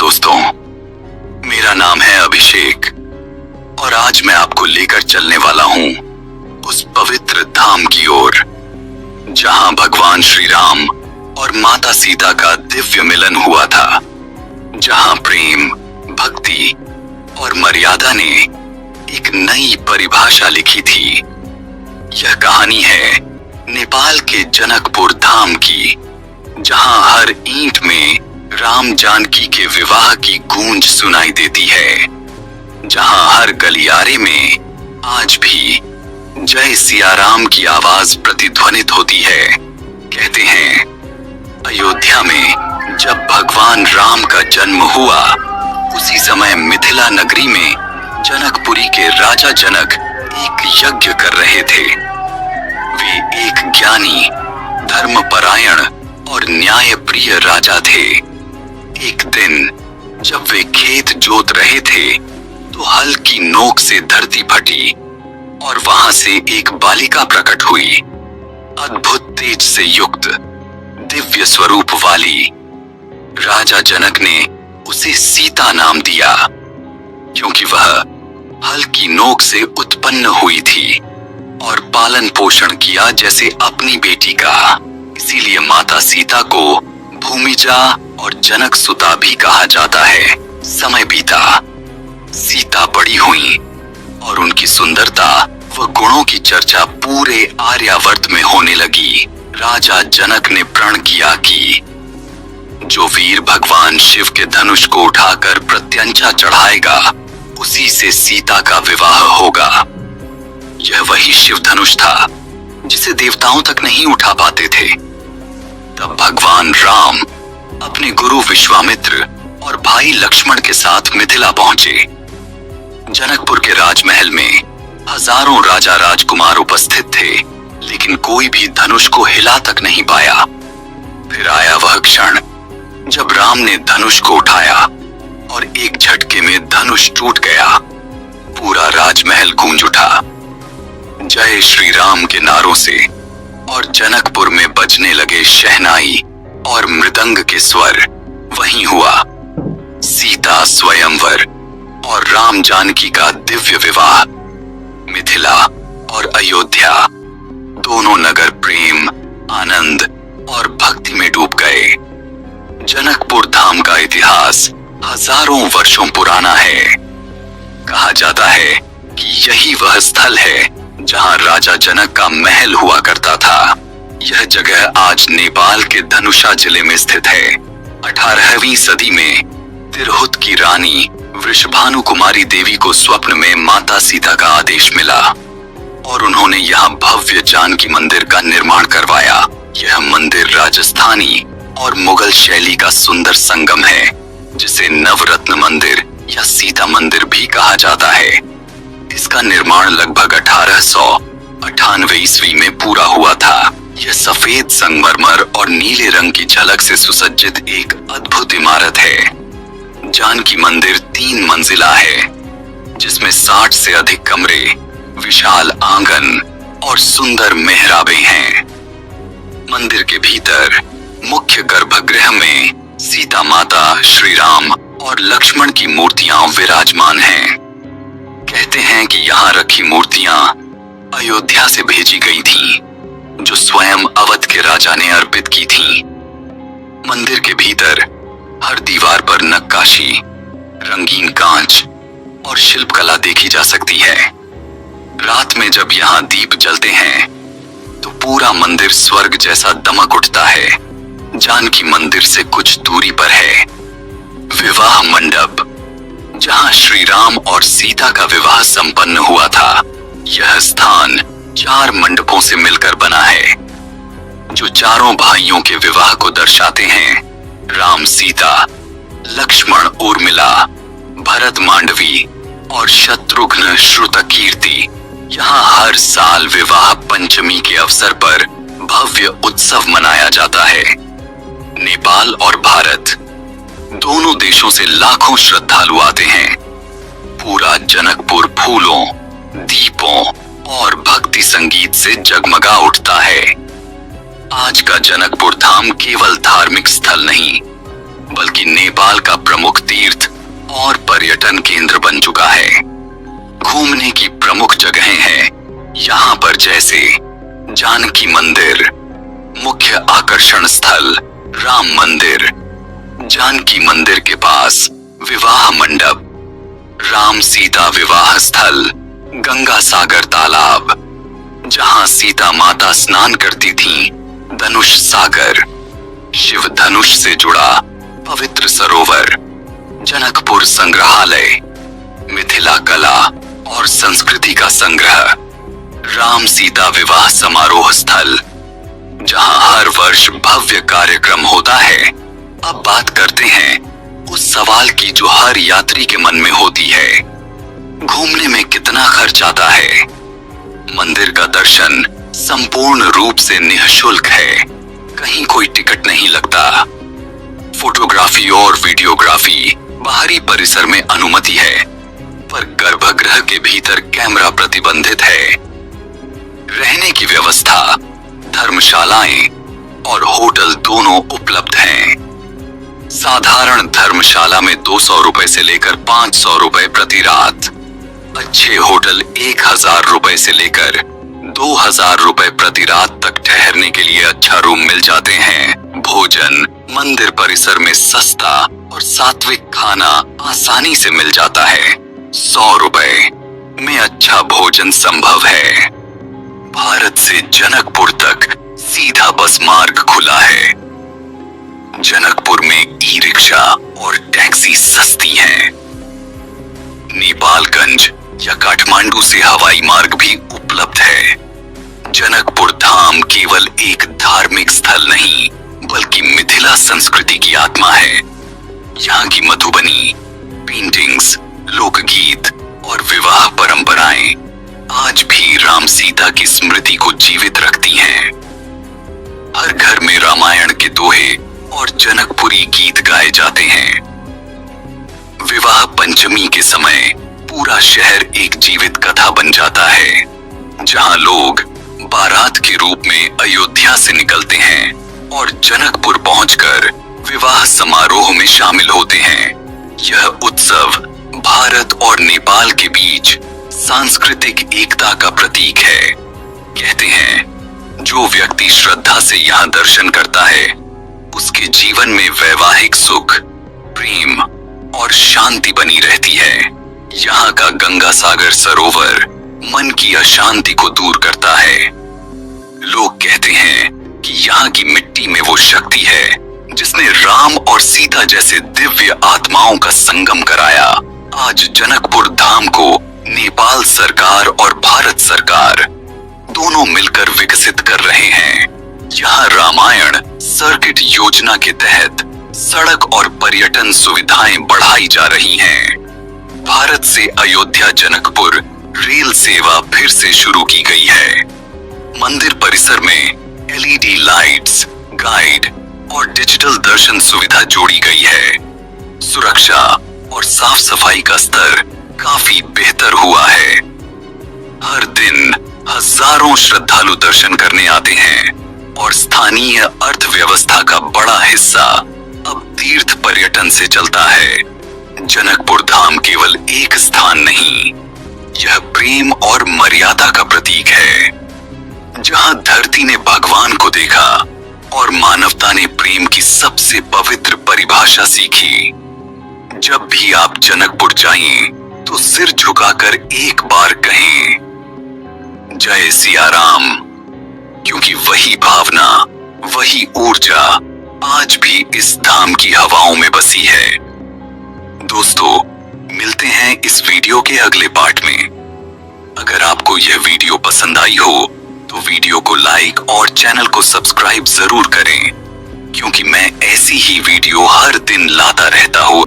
दोस्तों, मेरा नाम है अभिषेक और आज मैं आपको लेकर चलने वाला हूं उस पवित्र धाम की ओर जहां भगवान श्री राम और माता सीता का दिव्य मिलन हुआ था, जहां प्रेम, भक्ति और मर्यादा ने एक नई परिभाषा लिखी थी। यह कहानी है नेपाल के जनकपुर धाम की, जहां हर ईंट में राम जानकी के विवाह की गूंज सुनाई देती है, जहां हर गलियारे में आज भी जय सिया राम की आवाज प्रतिध्वनित होती है। कहते हैं अयोध्या में जब भगवान राम का जन्म हुआ, उसी समय मिथिला नगरी में जनकपुरी के राजा जनक एक यज्ञ कर रहे थे। वे एक ज्ञानी, धर्मपरायण और न्यायप्रिय राजा थे। एक दिन जब वे खेत जोत रहे थे तो हल की नोक से धरती फटी और वहां से एक बालिका प्रकट हुई, अद्भुत तेज से युक्त, दिव्य स्वरूप वाली। राजा जनक ने उसे सीता नाम दिया, क्योंकि वह हल की नोक से उत्पन्न हुई थी और पालन पोषण किया जैसे अपनी बेटी का। इसीलिए माता सीता को भूमिजा और जनक सुता भी कहा जाता है। समय बीता, सीता बड़ी हुई और उनकी सुंदरता व गुणों की चर्चा पूरे आर्यावर्त में होने लगी। राजा जनक ने प्रण किया कि जो वीर भगवान शिव के धनुष को उठाकर प्रत्यंचा चढ़ाएगा, उसी से सीता का विवाह होगा। यह वही शिव धनुष था जिसे देवताओं तक नहीं उठा पाते थे। तब भगवान राम अपने गुरु विश्वामित्र और भाई लक्ष्मण के साथ मिथिला पहुंचे। जनकपुर के राजमहल में हजारों राजा राजकुमार उपस्थित थे, लेकिन कोई भी धनुष को हिला तक नहीं पाया। फिर आया वह क्षण जब राम ने धनुष को उठाया और एक झटके में धनुष टूट गया। पूरा राजमहल गूंज उठा जय श्री राम के नारों से और जनकपुर में बजने लगे शहनाई और मृदंग के स्वर। वहीं हुआ सीता स्वयंवर और राम जानकी का दिव्य विवाह। मिथिला और अयोध्या दोनों नगर प्रेम, आनंद और भक्ति में डूब गए। जनकपुर धाम का इतिहास हजारों वर्षों पुराना है। कहा जाता है कि यही वह स्थल है जहां राजा जनक का महल हुआ करता था। यह जगह आज नेपाल के धनुषा जिले में स्थित है। 18वीं सदी में तिरहुत की रानी वृषभानु कुमारी देवी को स्वप्न में माता सीता का आदेश मिला और उन्होंने यहाँ भव्य जानकी मंदिर का निर्माण करवाया। यह मंदिर राजस्थानी और मुगल शैली का सुंदर संगम है, जिसे नवरत्न मंदिर या सीता मंदिर भी कहा जाता है। इसका निर्माण लगभग 1898 ईस्वी में पूरा हुआ था। यह सफेद संगमरमर और नीले रंग की झलक से सुसज्जित एक अद्भुत इमारत है। जानकी मंदिर 3 मंजिला है, जिसमें 60 से अधिक कमरे, विशाल आंगन और सुंदर मेहराबें हैं। मंदिर के भीतर मुख्य गर्भगृह में सीता माता, श्री राम और लक्ष्मण की मूर्तियां विराजमान हैं। कहते हैं कि यहाँ रखी मूर्तियां अयोध्या से भेजी गई थीं, जो स्वयं अवध के राजा ने अर्पित की थीं। मंदिर के भीतर हर दीवार पर नक्काशी, रंगीन कांच और शिल्पकला देखी जा सकती है। रात में जब यहाँ दीप जलते हैं तो पूरा मंदिर स्वर्ग जैसा दमक उठता है। जानकी मंदिर से कुछ दूरी पर है विवाह मंडप, जहां श्री राम और सीता का विवाह संपन्न हुआ था। यह स्थान 4 मंडपों से मिलकर बना है, जो चारों भाइयों के विवाह को दर्शाते हैं। राम सीता, लक्ष्मण उर्मिला, भरत मांडवी और शत्रुघ्न श्रुतकीर्ति। यहाँ हर साल विवाह पंचमी के अवसर पर भव्य उत्सव मनाया जाता है। नेपाल और भारत दोनों देशों से लाखों श्रद्धालु आते हैं। पूरा जनकपुर फूलों, दीपों और भक्ति संगीत से जगमगा उठता है। आज का जनकपुर धाम केवल धार्मिक स्थल नहीं, बल्कि नेपाल का प्रमुख तीर्थ और पर्यटन केंद्र बन चुका है। घूमने की प्रमुख जगहें हैं यहाँ पर, जैसे जानकी मंदिर, मुख्य आकर्षण स्थल राम मंदिर, जानकी मंदिर के पास विवाह मंडप, राम सीता विवाह स्थल, गंगा सागर तालाब जहां सीता माता स्नान करती थीं, धनुष सागर, शिव धनुष से जुड़ा पवित्र सरोवर, जनकपुर संग्रहालय, मिथिला कला और संस्कृति का संग्रह, राम सीता विवाह समारोह स्थल जहां हर वर्ष भव्य कार्यक्रम होता है। अब बात करते हैं उस सवाल की जो हर यात्री के मन में होती है, घूमने में कितना खर्च आता है? मंदिर का दर्शन संपूर्ण रूप से निःशुल्क है, कहीं कोई टिकट नहीं लगता। फोटोग्राफी और वीडियोग्राफी बाहरी परिसर में अनुमति है, पर गर्भगृह के भीतर कैमरा प्रतिबंधित है। रहने की व्यवस्था, धर्मशालाएं और होटल दोनों उपलब्ध हैं। साधारण धर्मशाला में 200 रुपए से लेकर 500 रुपए प्रति रात, अच्छे होटल 1000 रुपए से लेकर 2000 रुपए प्रति रात तक ठहरने के लिए अच्छा रूम मिल जाते हैं। भोजन मंदिर परिसर में सस्ता और सात्विक खाना आसानी से मिल जाता है। 100 रुपए में अच्छा भोजन संभव है। भारत से जनकपुर तक सीधा बस मार्ग खुला है। जनकपुर में ई रिक्शा और टैक्सी सस्ती हैं। नेपालगंज या काठमांडू से हवाई मार्ग भी उपलब्ध है। जनकपुर धाम केवल एक धार्मिक स्थल नहीं, बल्कि मिथिला संस्कृति की आत्मा है। यहाँ की मधुबनी, पेंटिंग्स, लोकगीत और विवाह परंपराएं आज भी राम सीता की स्मृति को जीवित रखती हैं। हर घर में रामायण के दोहे और जनकपुरी गीत गाए जाते हैं। विवाह पंचमी के समय पूरा शहर एक जीवित कथा बन जाता है, जहां लोग बारात के रूप में अयोध्या से निकलते हैं और जनकपुर पहुंचकर विवाह समारोह में शामिल होते हैं। यह उत्सव भारत और नेपाल के बीच सांस्कृतिक एकता का प्रतीक है। कहते हैं, जो व्यक्ति श्रद्धा से यहाँ दर्शन करता है, उसके जीवन में वैवाहिक सुख, प्रेम और शांति बनी रहती है। यहाँ का गंगा सागर सरोवर मन की अशांति को दूर करता है। लोग कहते हैं कि यहाँ की मिट्टी में वो शक्ति है जिसने राम और सीता जैसे दिव्य आत्माओं का संगम कराया। आज जनकपुर धाम को नेपाल सरकार और भारत सरकार दोनों मिलकर विकसित कर रहे हैं। यहाँ रामायण सर्किट योजना के तहत सड़क और पर्यटन सुविधाएं बढ़ाई जा रही हैं। भारत से अयोध्या जनकपुर रेल सेवा फिर से शुरू की गई है। मंदिर परिसर में एलईडी लाइट्स, गाइड और डिजिटल दर्शन सुविधा जोड़ी गई है। सुरक्षा और साफ सफाई का स्तर काफी बेहतर हुआ है। हर दिन हजारों श्रद्धालु दर्शन करने आते हैं और स्थानीय अर्थव्यवस्था का बड़ा हिस्सा अब तीर्थ पर्यटन से चलता है। जनकपुर धाम केवल एक स्थान नहीं, यह प्रेम और मर्यादा का प्रतीक है। जहां धरती ने भगवान को देखा और मानवता ने प्रेम की सबसे पवित्र परिभाषा सीखी। जब भी आप जनकपुर जाएं, तो सिर झुकाकर एक बार कहें, जय सिया राम, क्योंकि वही भावना, वही ऊर्जा आज भी इस धाम की हवाओं में बसी है। दोस्तों, मिलते हैं इस वीडियो के अगले पार्ट में। अगर आपको यह वीडियो पसंद आई हो तो वीडियो को लाइक और चैनल को सब्सक्राइब जरूर करें, क्योंकि मैं ऐसी ही वीडियो हर दिन लाता रहता हूँ।